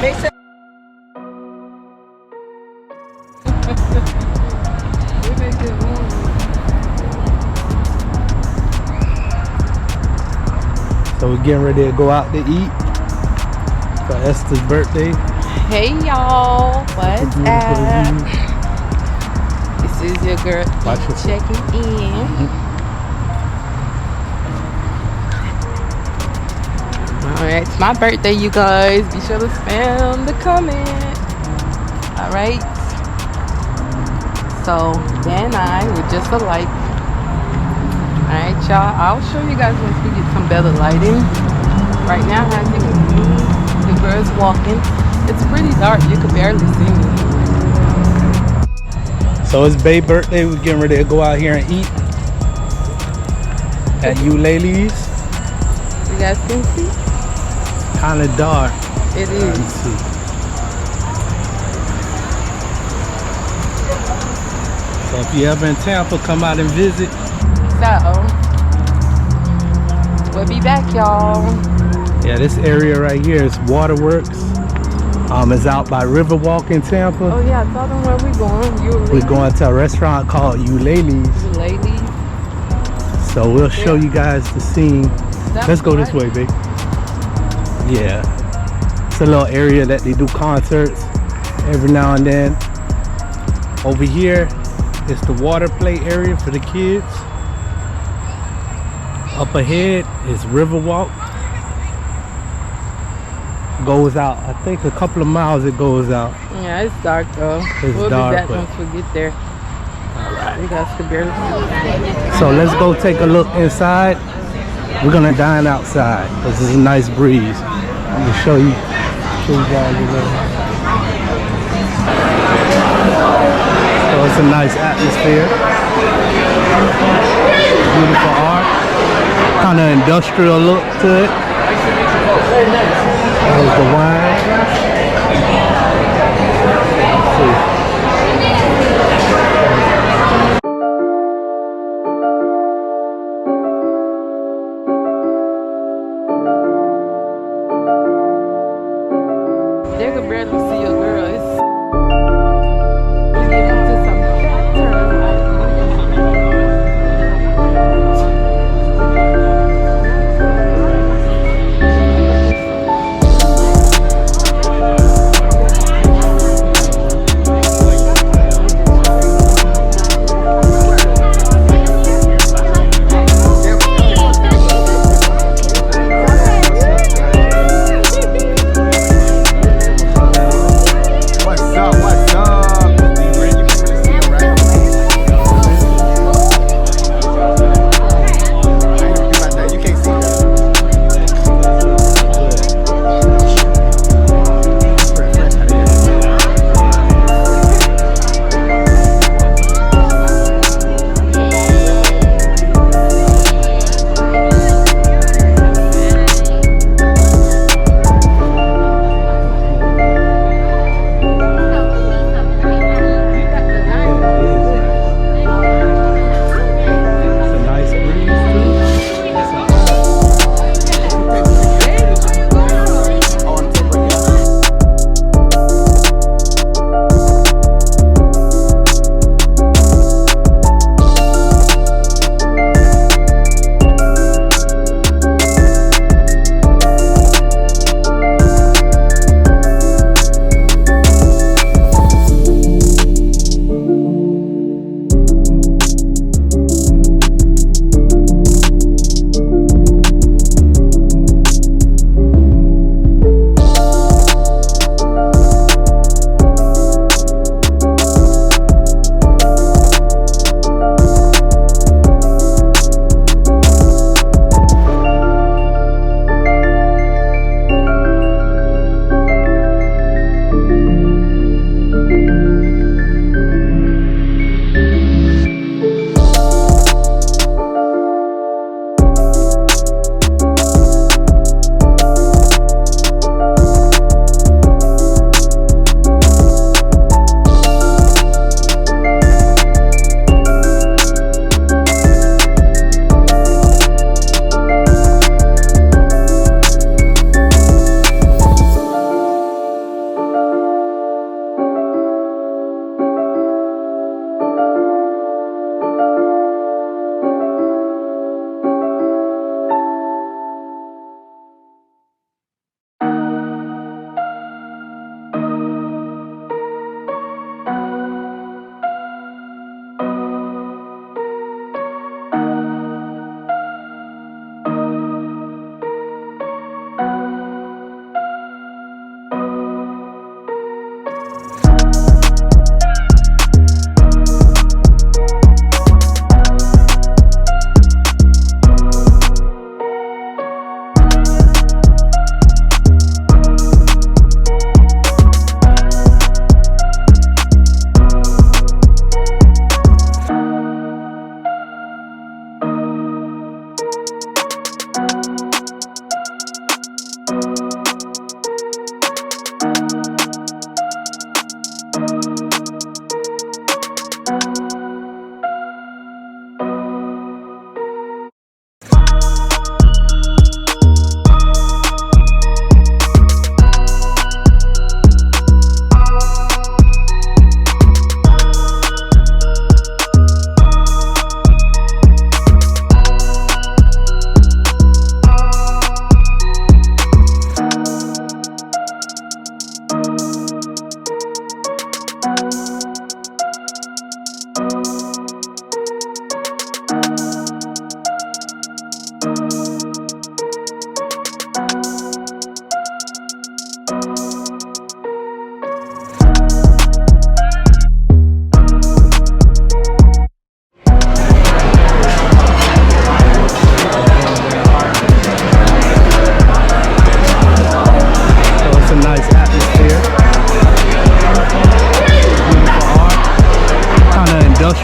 So we're getting ready to go out to eat for Esther's birthday. Hey y'all, what's up? This is your girl checking in. Alright, it's my birthday, you guys. Be sure to spam the comment. Alright. So, Dan and I were just alike. Alright, y'all. I'll show you guys once we get some better lighting. Right now, as you can see, the girl's walking. It's pretty dark. You can barely see me. So it's Bae's birthday. We're getting ready to go out here and eat at Eulalie's. You guys can see? Kind of dark. It is. Let's see. So if you're ever in Tampa, come out and visit. So, we'll be back, y'all. Yeah, this area right here is Waterworks. It's out by Riverwalk in Tampa. Oh yeah, I told them where we going. We're going to a restaurant called Eulalie's. Eulalie's. So we'll show you guys the scene. Let's go this way, babe. Yeah. It's a little area that they do concerts every now and then. Over here is the water play area for the kids. Up ahead is Riverwalk. Goes out, I think a couple of miles it goes out. Yeah, it's dark though. We'll dark, be back once we get there. Alright. You guys can barely see. So let's go take a look inside. We're gonna dine outside because there's a nice breeze. I'm gonna show you guys a little. So it's a nice atmosphere. Beautiful art. Kind of industrial look to it. There's the wine. Let's see. They can barely see your girl. We get into some What's up?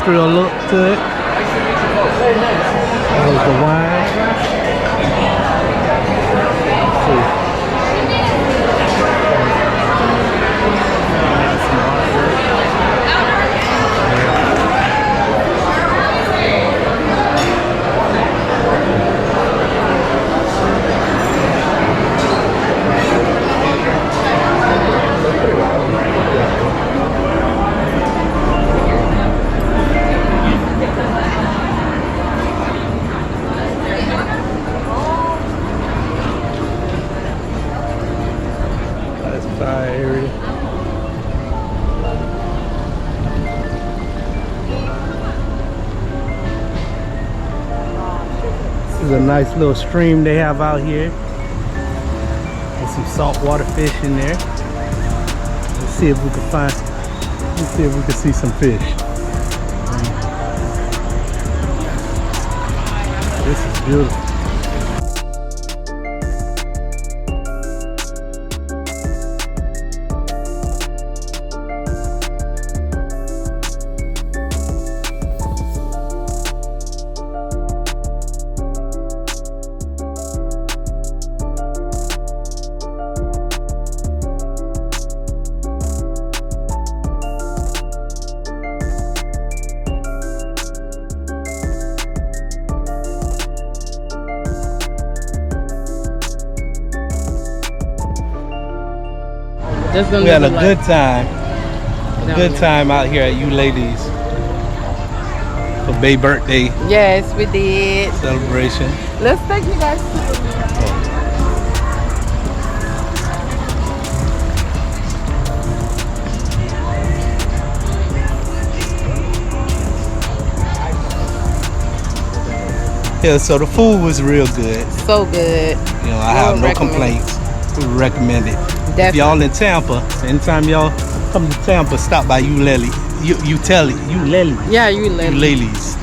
industrial look to it. There's the wine. Let's see. Area. This is a nice little stream they have out here. There's some saltwater fish in there. Let's see if we can find. Let's see if we can see some fish. This is beautiful. We had a good time. Good time out here at you ladies for Bay's birthday. Yes, we did. Celebration. Let's take you guys to the Yeah, so the food was real good. So good. You know, I have no complaints. We recommend it. Definitely. If y'all in Tampa, anytime y'all come to Tampa, stop by Uleli. Uleli. Yeah, Uleli's.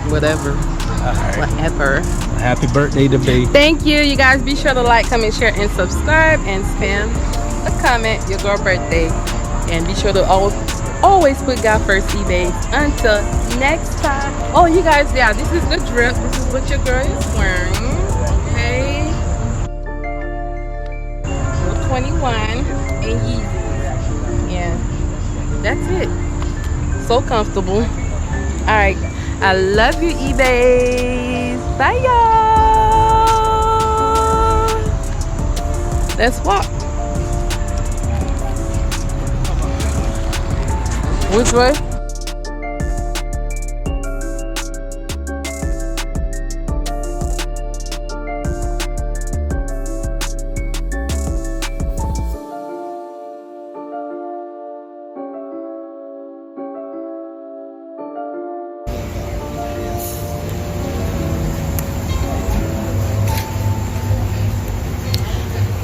Whatever. Right. Whatever. Happy birthday to Bay. Thank you. You guys be sure to like, comment, share, and subscribe, and spam a comment your girl birthday. And be sure to always put God first, eBay. Until next time. Oh, you guys, yeah, this is the drip. This is what your girl is wearing. Okay. 21 and Yeezys. Yeah, that's it. So comfortable. All right, I love you, eBay. Bye, y'all. Let's walk. Which way?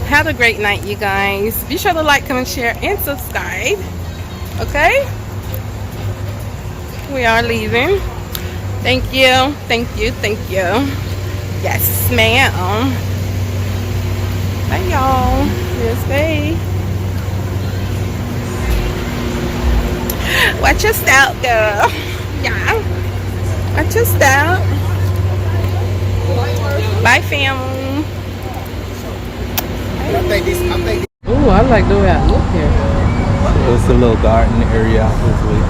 Have a great night, you guys. Be sure to like, comment, share, and subscribe. Okay? We are leaving. Thank you. Thank you. Thank you. Yes, ma'am. Bye, y'all. Yes, babe. Watch your step, girl. Yeah. Watch your step. Bye, family. Ooh, I like the way I look here. So it's a little garden area out this way.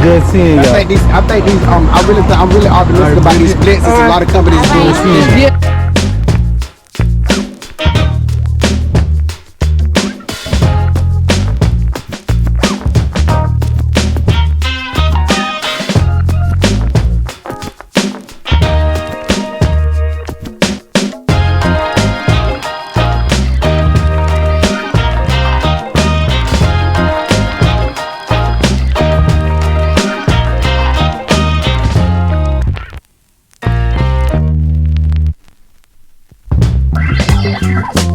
Good seeing you. I'm really optimistic about these splits. There's a lot of companies doing this. here.